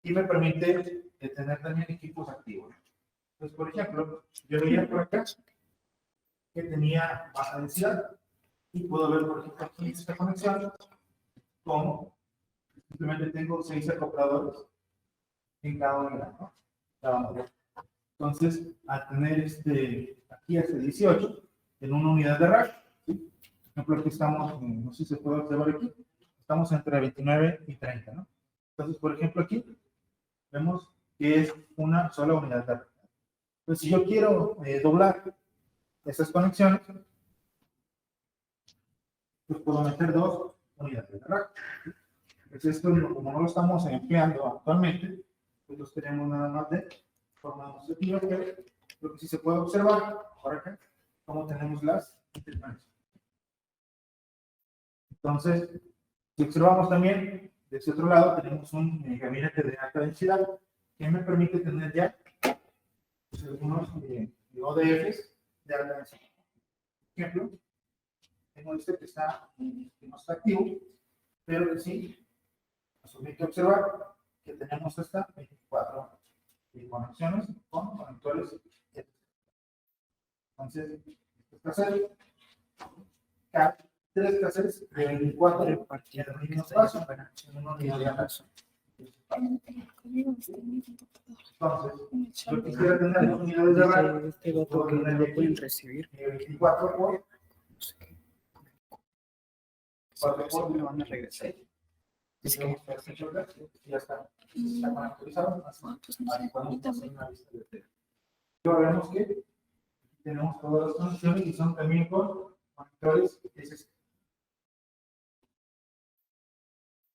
Y me permite tener también equipos activos. Entonces, por ejemplo, yo veía por acá que tenía baja densidad y puedo ver, por ejemplo, aquí esta conexión como simplemente tengo 6 acopladores en cada unidad, ¿no? Cada unidad. Entonces, al tener aquí hasta 18 en una unidad de rack, ¿sí? Por ejemplo, aquí estamos, no sé si se puede observar aquí, estamos entre 29 y 30, ¿no? Entonces, por ejemplo, aquí vemos que es una sola unidad de rack. Pues si yo quiero doblar estas conexiones, pues puedo meter 2 unidades de rack. Pues esto, como no lo estamos empleando actualmente, pues los tenemos nada más de forma demostrativa, pero lo que sí se puede observar por acá, como tenemos las interconexiones. Entonces, si observamos también, de este otro lado, tenemos un gabinete de alta densidad que me permite tener ya pues, algunos ODFs de alta densidad. Por ejemplo, tengo este que no está activo, pero que sí, hay que observar que tenemos hasta 24 conexiones con conectores. Entonces, estos cassettes, cada 3 cassettes de 24 en el mismo espacio, en una unidad de acceso. Entonces, yo quisiera tener 2 unidades de rack, puedo tener de aquí 24 por 4 por me van a regresar. Es que ya está actualizado. Luego vemos que tenemos todas las conexiones y son también con conectores SSL.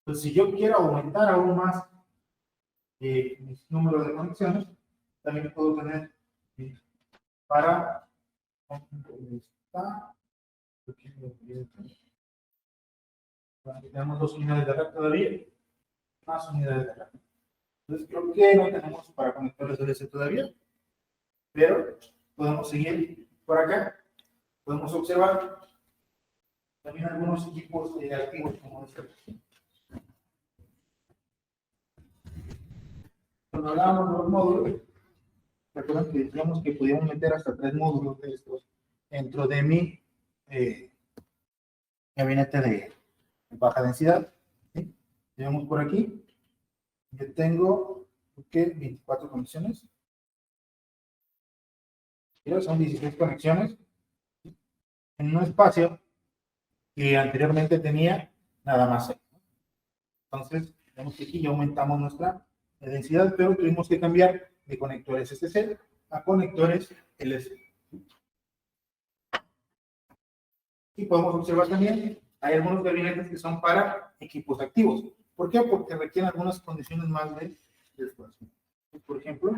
Pues si yo quiero aumentar aún más mi número de conexiones, también puedo tener para tenemos 2 unidades de rack todavía, más unidades de rack. Entonces creo que no tenemos para conectores LC todavía, pero podemos seguir por acá. Podemos observar también algunos equipos activos como este. Cuando hablábamos de los módulos, recuerdan que decíamos que podíamos meter hasta 3 módulos de estos dentro de mi gabinete de baja densidad. ¿Sí? Vemos por aquí. Yo tengo 24 conexiones. Son 16 conexiones en un espacio que anteriormente tenía nada más 6. Entonces, vemos que aquí ya aumentamos nuestra densidad, pero tuvimos que cambiar de conectores SC a conectores LC. Y podemos observar también, hay algunos gabinetes que son para equipos activos. ¿Por qué? Porque requieren algunas condiciones más de esfuerzo. Por ejemplo,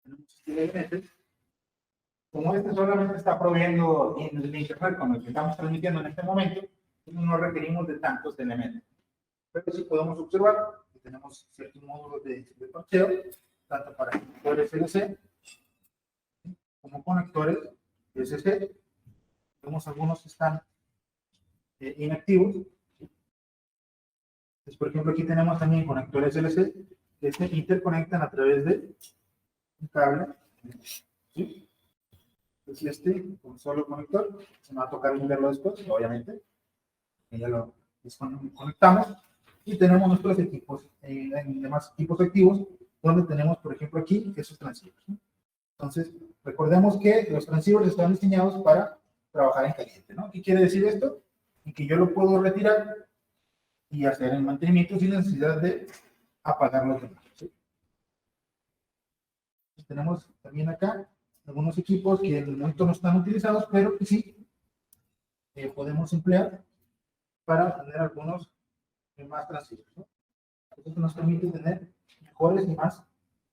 tenemos este gabinete. Como este solamente está proveyendo el internet con el que estamos transmitiendo en este momento, no requerimos de tantos elementos. Pero sí podemos observar que tenemos ciertos módulos de parcheo, tanto para conectores LC como conectores SC. Vemos algunos que están inactivos. Entonces, por ejemplo, aquí tenemos también conectores LC que se interconectan a través de un cable. ¿Sí? Es un solo conector. Se me va a tocar verlo después, obviamente. Ya lo desconectamos. Y tenemos nuestros equipos, demás equipos activos, donde tenemos, por ejemplo, aquí esos transceivers, ¿no? Entonces, recordemos que los transceivers están diseñados para trabajar en caliente, ¿no? ¿Qué quiere decir esto? Y que yo lo puedo retirar y hacer el mantenimiento sin necesidad de apagar los demás, ¿sí? Tenemos también acá algunos equipos que en el momento no están utilizados, pero que sí podemos emplear para tener algunos más transceivers, ¿no? Esto nos permite tener mejores y más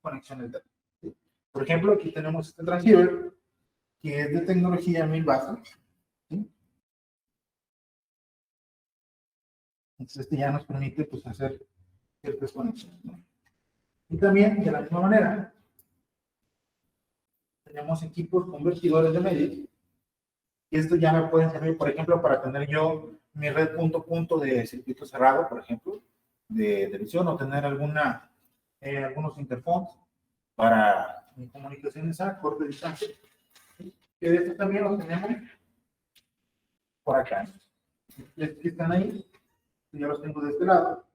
conexiones de datos, ¿sí? Por ejemplo, aquí tenemos este transceiver que es de tecnología 1000 base, ¿sí? Entonces este ya nos permite pues, hacer ciertas conexiones, ¿no? Y también, de la misma manera, tenemos equipos convertidores de medios. Y esto ya me pueden servir, por ejemplo, para tener yo mi red punto a punto de circuito cerrado, por ejemplo, de visión, o tener algunos interphones para comunicaciones a corta distancia. Que de esto también lo tenemos por acá. Que están ahí, yo los tengo de este lado.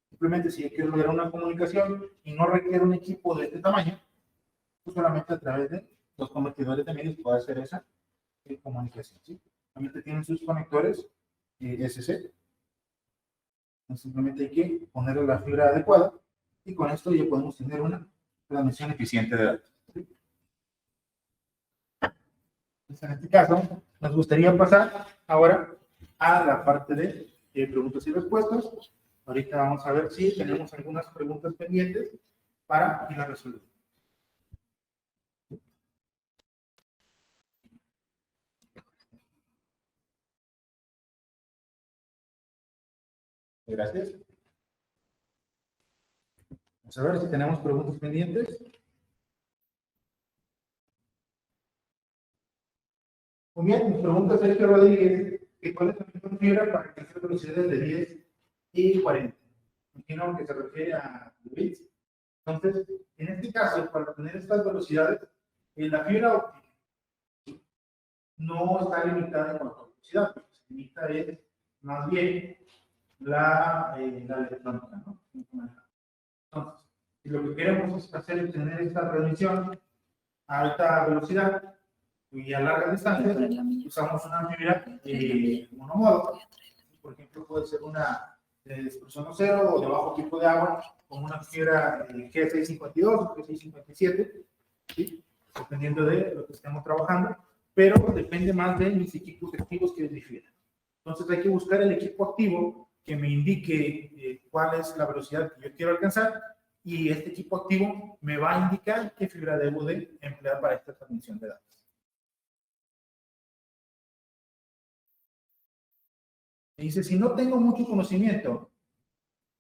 Simplemente si yo quiero lograr una comunicación y no requiere un equipo de este tamaño, pues solamente a través de los convertidores de medios puedo hacer esa comunicación, ¿sí? También tienen sus conectores SC. Simplemente hay que ponerle la fibra adecuada y con esto ya podemos tener una transmisión eficiente de datos, ¿sí? Entonces, en este caso, nos gustaría pasar ahora a la parte de preguntas y respuestas. Ahorita vamos a ver si tenemos algunas preguntas pendientes para ir a resolver. Gracias. Vamos a ver si tenemos preguntas pendientes. Muy bien, nos pregunta Sergio Rodríguez cuál es la mejor fibra para alcanzar velocidades de 10 y 40. Imagino que se refiere a bits. Entonces, en este caso, para tener estas velocidades, la fibra óptica no está limitada en cuanto a velocidad, lo que se limita es más bien la electrónica, ¿no? Entonces, si lo que queremos es hacer es tener esta transmisión a alta velocidad y a larga distancia, usamos una fibra monomodo. Por ejemplo, puede ser una de dispersión cero o de bajo tipo de agua, con una fibra G652 o G657, ¿sí? Dependiendo de lo que estemos trabajando, pero depende más de mis equipos activos que difieran. Entonces hay que buscar el equipo activo que me indique cuál es la velocidad que yo quiero alcanzar, y este equipo activo me va a indicar qué fibra debo de emplear para esta transmisión de datos. Me dice, si no tengo mucho conocimiento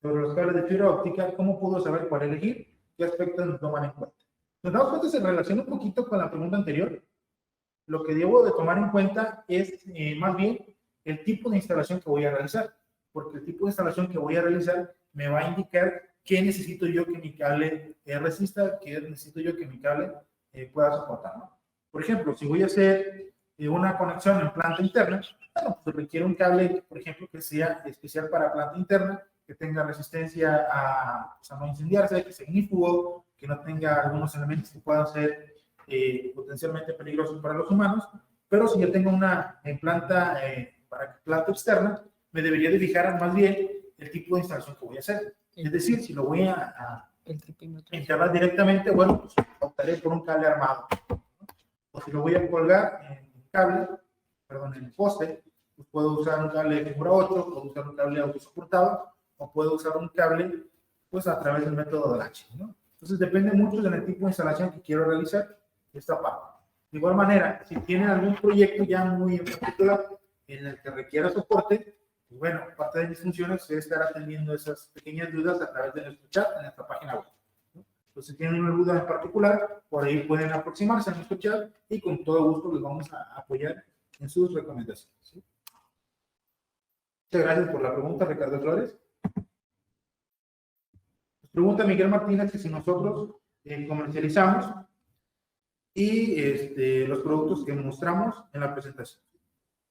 sobre los cables de fibra óptica, ¿cómo puedo saber cuál elegir? ¿Qué aspectos tomar en cuenta? Nos damos cuenta, se relaciona un poquito con la pregunta anterior. Lo que debo de tomar en cuenta es más bien el tipo de instalación que voy a realizar, porque el tipo de instalación que voy a realizar me va a indicar qué necesito yo que mi cable resista, qué necesito yo que mi cable pueda soportar, ¿no? Por ejemplo, si voy a hacer una conexión en planta interna, bueno, pues requiere un cable, por ejemplo, que sea especial para planta interna, que tenga resistencia a no incendiarse, que sea ignífugo, que no tenga algunos elementos que puedan ser potencialmente peligrosos para los humanos. Pero si yo tengo una planta para planta externa, me debería de fijar más bien el tipo de instalación que voy a hacer. Es decir, si lo voy a enterrar directamente, bueno, pues optaré por un cable armado. O si lo voy a colgar en cable, perdón, en el poste, pues puedo usar un cable de figura 8, puedo usar un cable autosoportado, o puedo usar un cable pues a través del método de H, ¿no? Entonces depende mucho del tipo de instalación que quiero realizar esta parte. De igual manera, si tienen algún proyecto ya muy en particular en el que requiera soporte, pues bueno, parte de mis funciones es estar atendiendo esas pequeñas dudas a través de nuestro chat en nuestra página web, ¿no? Entonces, si tienen una duda en particular, por ahí pueden aproximarse a nuestro chat y con todo gusto les vamos a apoyar en sus recomendaciones, ¿sí? Muchas gracias por la pregunta, Ricardo Flores. Nos pregunta Miguel Martínez que si nosotros comercializamos y los productos que mostramos en la presentación.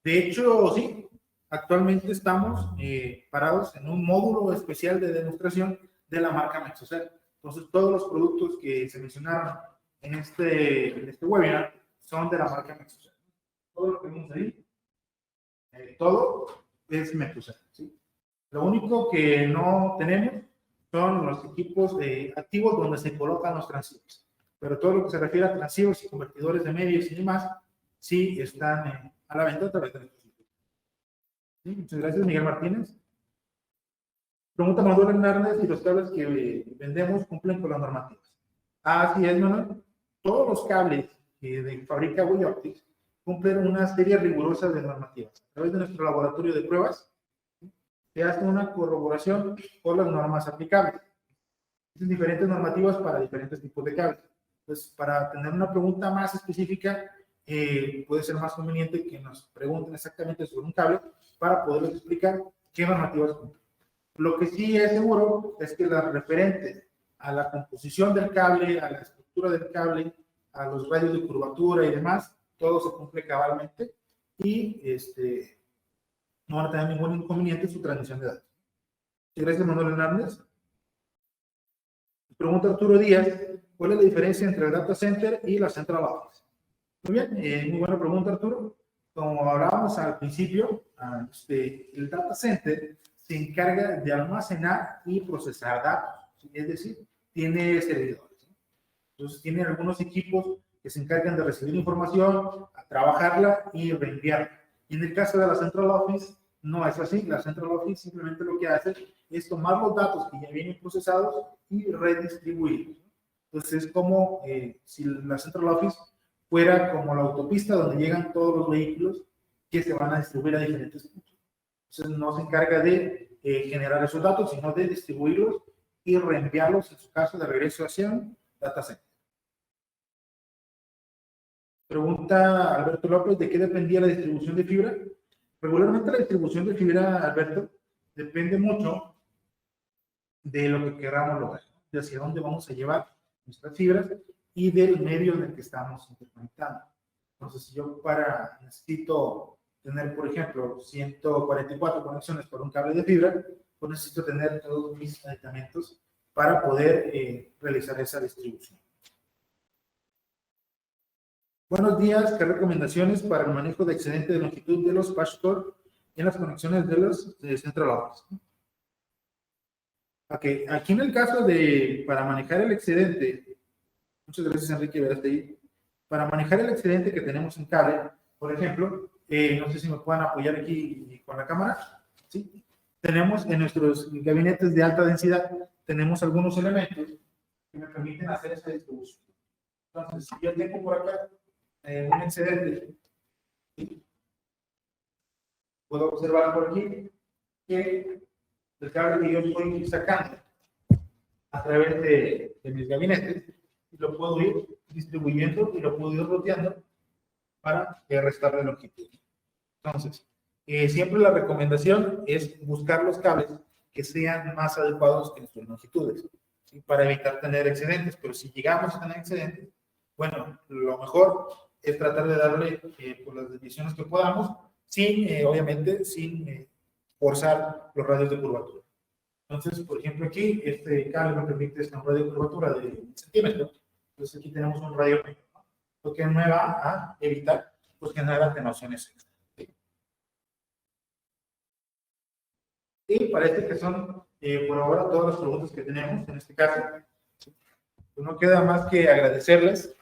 De hecho, sí, actualmente estamos parados en un módulo especial de demostración de la marca Mexocel. Entonces, todos los productos que se mencionaron en este webinar son de la marca Mexocel. Todo lo que vemos ahí, todo es Mexocel, ¿sí? Lo único que no tenemos son los equipos activos donde se colocan los transceivers. Pero todo lo que se refiere a transceivers y convertidores de medios y demás, sí están a la venta a través de nuestros sitios. ¿Sí? Muchas gracias, Miguel Martínez. Pregunta Manuel Hernández, si los cables que vendemos cumplen con las normativas. Así es, Manuel. Todos los cables de fábrica Way Optics cumplen una serie rigurosa de normativas. A través de nuestro laboratorio de pruebas, se hace una corroboración por las normas aplicables. Existen diferentes normativas para diferentes tipos de cables. Entonces, para tener una pregunta más específica, puede ser más conveniente que nos pregunten exactamente sobre un cable para poderles explicar qué normativas cumplen. Lo que sí es seguro es que las referentes a la composición del cable, a la estructura del cable, a los radios de curvatura y demás, todo se cumple cabalmente y no van a tener ningún inconveniente en su transmisión de datos. Gracias, Manuel Hernández. Pregunta Arturo Díaz, ¿cuál es la diferencia entre el data center y la central office? Muy bien, muy buena pregunta, Arturo. Como hablábamos al principio, el data center se encarga de almacenar y procesar datos, ¿sí? Es decir, tiene servidores, ¿sí? Entonces tiene algunos equipos que se encargan de recibir información, a trabajarla y reenviarla. Y en el caso de la central office, no es así. La central office simplemente lo que hace es tomar los datos que ya vienen procesados y redistribuirlos. Entonces es como si la central office fuera como la autopista donde llegan todos los vehículos que se van a distribuir a diferentes puntos. Entonces no se encarga de generar esos datos, sino de distribuirlos y reenviarlos, en su caso, de regreso hacia un data center. Pregunta Alberto López, ¿de qué dependía la distribución de fibra? Regularmente la distribución de fibra, Alberto, depende mucho de lo que queramos lograr, de hacia dónde vamos a llevar nuestras fibras y del medio en el que estamos interconectando. Entonces, si yo necesito tener, por ejemplo, 144 conexiones por un cable de fibra, pues necesito tener todos mis aditamentos para poder realizar esa distribución. Buenos días, ¿qué recomendaciones para el manejo de excedente de longitud de los patch-core en las conexiones de los central office? Okay. Aquí en el caso para manejar el excedente, muchas gracias Enrique Verastey, para manejar el excedente que tenemos en cable, por ejemplo, no sé si me puedan apoyar aquí con la cámara, ¿sí? Tenemos en nuestros gabinetes de alta densidad, tenemos algunos elementos que me permiten hacer esa distribución. Entonces, si yo tengo por acá un excedente, ¿sí? Puedo observar por aquí que el cable que yo estoy sacando a través de mis gabinetes, y lo puedo ir distribuyendo y lo puedo ir roteando para restarle longitud. Entonces, siempre la recomendación es buscar los cables que sean más adecuados que nuestras longitudes, ¿sí? Para evitar tener excedentes. Pero si llegamos a tener excedentes, bueno, lo mejor es tratar de darle por las desviaciones que podamos, obviamente, sin forzar los radios de curvatura. Entonces, por ejemplo, aquí este cable me permite un radio de curvatura de 1 centímetro. Entonces, aquí tenemos un radio medio, ¿no? Lo que me va a evitar pues, generar atenuaciones extra. ¿Sí? Y parece que son, por ahora, todas las preguntas que tenemos en este caso. Pues no queda más que agradecerles